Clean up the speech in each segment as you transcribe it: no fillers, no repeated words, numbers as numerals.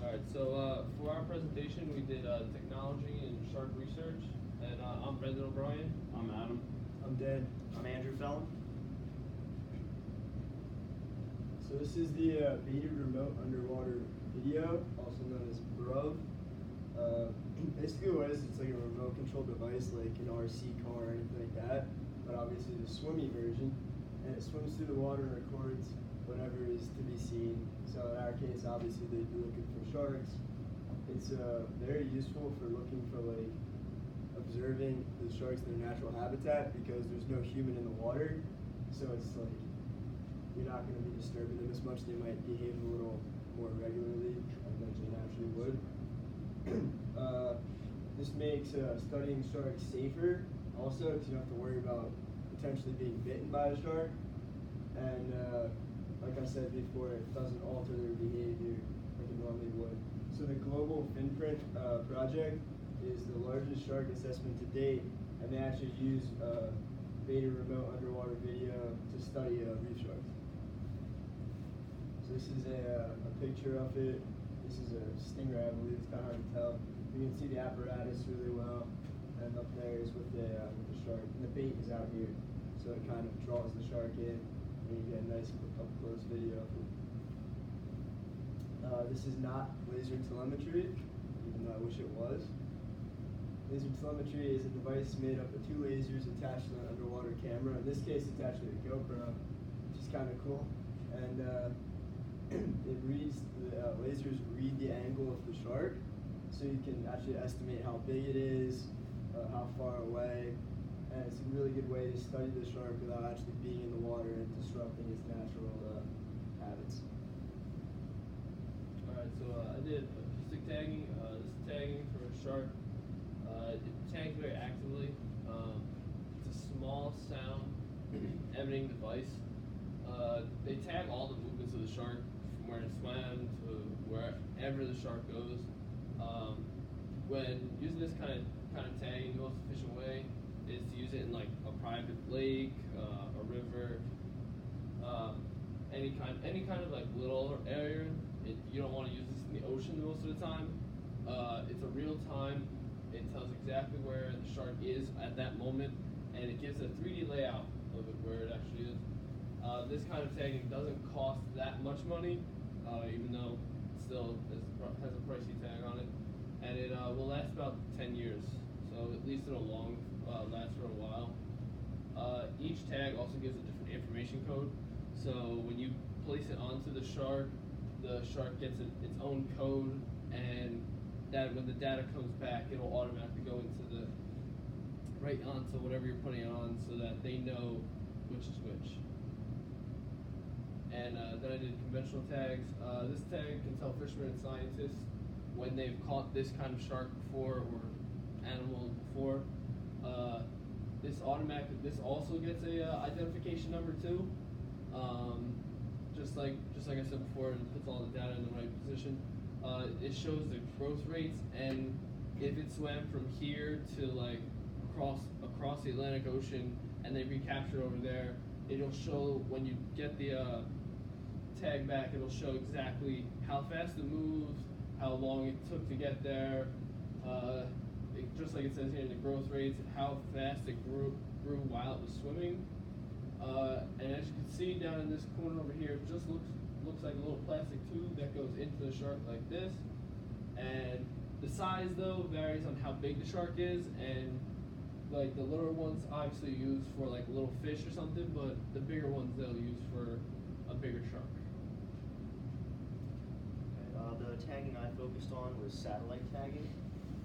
Alright, so for our presentation we did technology and shark research, and I'm Brenden Brien. I'm Adam. I'm Dan. I'm Andrew Fellin. So this is the beta remote underwater video, also known as BRUV. Basically what it is, it's like a remote control device like an RC car or anything like that, but obviously the swimmy version, and it swims through the water and records whatever is to be seen. So in our case, obviously they'd be looking for sharks. It's very useful for looking for like observing the sharks in their natural habitat because there's no human in the water. So it's like you're not going to be disturbing them as much. They might behave a little more regularly than they naturally would. This makes studying sharks safer also because you don't have to worry about potentially being bitten by a shark. And like I said before, it doesn't alter their behavior like it normally would. So the Global Finprint project is the largest shark assessment to date, and they actually use beta remote underwater video to study reef sharks. So this is a picture of it. This is a stingray, I believe. It's kind of hard to tell. You can see the apparatus really well, and up there is with the shark. And the bait is out here, so it kind of draws the shark in, and you get a nice up-close video of it. This is not laser telemetry, even though I wish it was. Laser telemetry is a device made up of two lasers attached to an underwater camera. In this case, it's actually a GoPro, which is kind of cool. And it reads, the lasers read the angle of the shark, so you can actually estimate how big it is, how far away, and it's a really good way to study the shark without actually being in the water and disrupting its natural habits. Alright, so I did acoustic tagging. This is tagging for a shark. It tags very actively. It's a small sound emitting device. They tag all the movements of the shark from where it swam to wherever the shark goes. When using this kind of tagging, the most efficient way is to use it in like a private lake, a river, any kind of like little area. You don't want to use this in the ocean most of the time. It's a real time. It tells exactly where the shark is at that moment, and it gives a 3D layout of it where it actually is. This kind of tagging doesn't cost that much money, even though it still has a pricey tag on it, and it will last about 10 years. So at least it'll last for a while. Each tag also gives a different information code. So when you place it onto the shark gets its own code, and that when the data comes back, it'll automatically go into right onto whatever you're putting it on, so that they know which is which. And then I did conventional tags. This tag can tell fishermen and scientists when they've caught this kind of shark before or animal before. This also gets a identification number too. Just like I said before, it puts all the data in the right position. It shows the growth rates, and if it swam from here to like across the Atlantic Ocean and they recapture over there, it'll show when you get the tag back. It'll show exactly how fast it moved, how long it took to get there. Just like it says here in the growth rates, how fast it grew while it was swimming. And as you can see down in this corner over here, it just looks like a little plastic tube that goes into the shark like this. And the size though varies on how big the shark is, and like the littler ones obviously used for like a little fish or something, but the bigger ones they'll use for a bigger shark. The tagging I focused on was satellite tagging,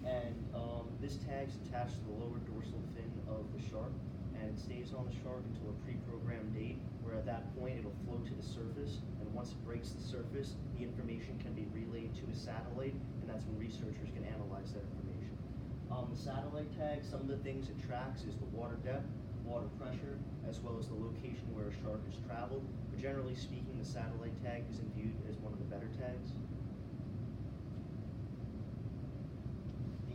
and this tag's attached to the lower dorsal fin of the shark, and it stays on the shark until a pre-programmed date, where at that point it'll float to the surface, and once it breaks the surface, the information can be relayed to a satellite, and that's when researchers can analyze that information. The satellite tag, some of the things it tracks is the water depth, water pressure, as well as the location where a shark has traveled. But generally speaking, the satellite tag isn't viewed as one of the better tags.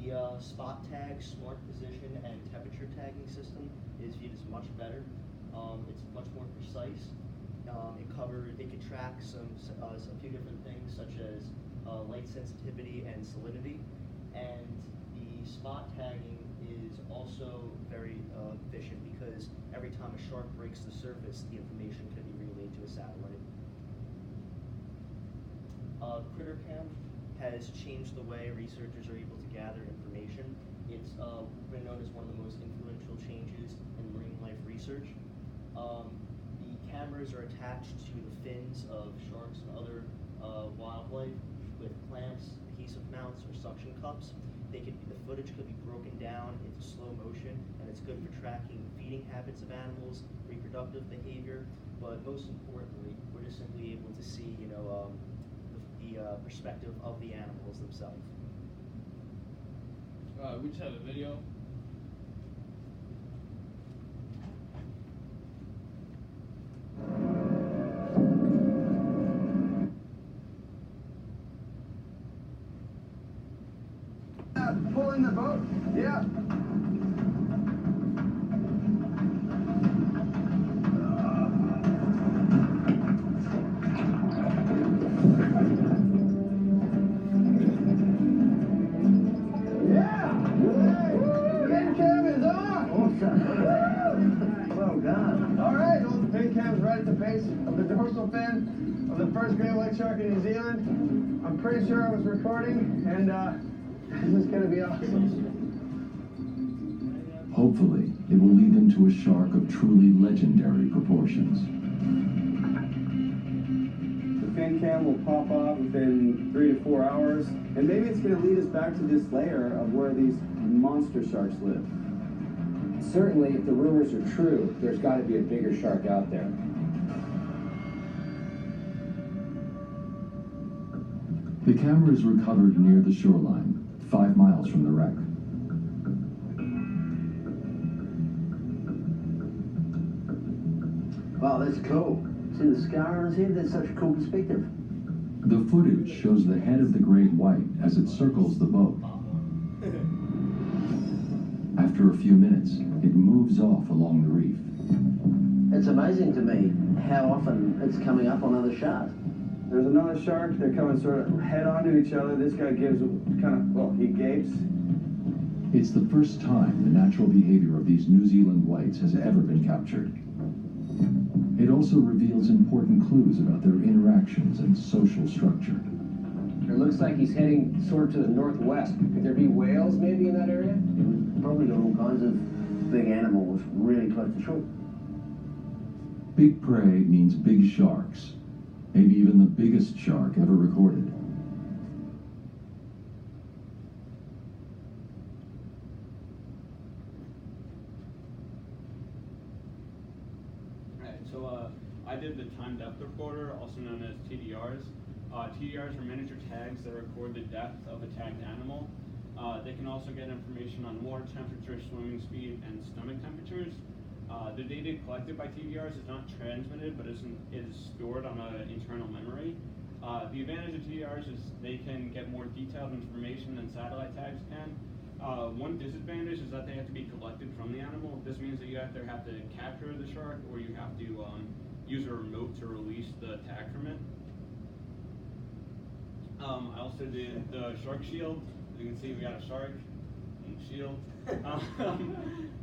The spot tag, smart position, and temperature tagging system is viewed as much better. It's much more precise. It can track a few different things, such as light sensitivity and salinity. And the spot tagging is also very efficient because every time a shark breaks the surface, the information can be relayed to a satellite. CritterCam has changed the way researchers are able to gather information. It's been known as one of the most influential changes in marine life research. The cameras are attached to the fins of sharks and other wildlife with clamps, adhesive mounts, or suction cups. The footage could be broken down into slow motion, and it's good for tracking feeding habits of animals, reproductive behavior, but most importantly, we're just simply able to see, the perspective of the animals themselves. We just have a video. Pulling the boat? Yeah. Well done. All right, well, the fin cam's right at the base of the dorsal fin of the first great white shark in New Zealand. I'm pretty sure I was recording, and this is going to be awesome. Hopefully, it will lead them to a shark of truly legendary proportions. The fin cam will pop off within 3 to 4 hours, and maybe it's going to lead us back to this layer of where these monster sharks live. Certainly, if the rumors are true, there's got to be a bigger shark out there. The camera is recovered near the shoreline, 5 miles from the wreck. Wow, that's cool. See the scar on his head? That's such a cool perspective. The footage shows the head of the great white as it circles the boat. After a few minutes, it moves off along the reef. It's amazing to me how often it's coming up on other sharks. There's another shark. They're coming sort of head on to each other. This guy gives he gapes. It's the first time the natural behavior of these New Zealand whites has ever been captured. It also reveals important clues about their interactions and social structure. It looks like he's heading sort of to the northwest. Could there be whales maybe in that area? Probably got all kinds of big animals really close to shore. Big prey means big sharks, maybe even the biggest shark ever recorded. Alright, so I did the time depth recorder, also known as TDRs. TDRs are miniature tags that record the depth of a tagged animal. They can also get information on water temperature, swimming speed, and stomach temperatures. The data collected by TDRs is not transmitted, but is stored on an internal memory. The advantage of TDRs is they can get more detailed information than satellite tags can. One disadvantage is that they have to be collected from the animal. This means that you either have to capture the shark or you have to use a remote to release the tag from it. I also did the shark shield. As you can see, we got a shark and shield.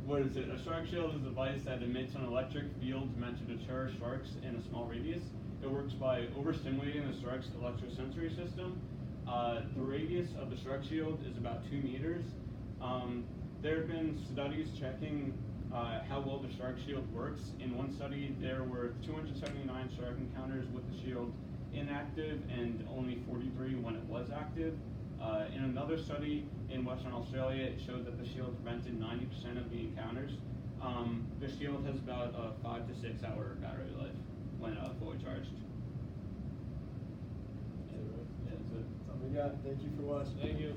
What is it? A shark shield is a device that emits an electric field meant to deter sharks in a small radius. It works by overstimulating the shark's electrosensory system. The radius of the shark shield is about 2 meters. There have been studies checking how well the shark shield works. In one study, there were 279 shark encounters with the shield inactive and only 43 when it was active. In another study in Western Australia, it showed that the shield prevented 90% of the encounters. The shield has about a 5 to 6 hour battery life when fully charged. Yeah, that's it. That's all we got. Thank you for watching. Thank you.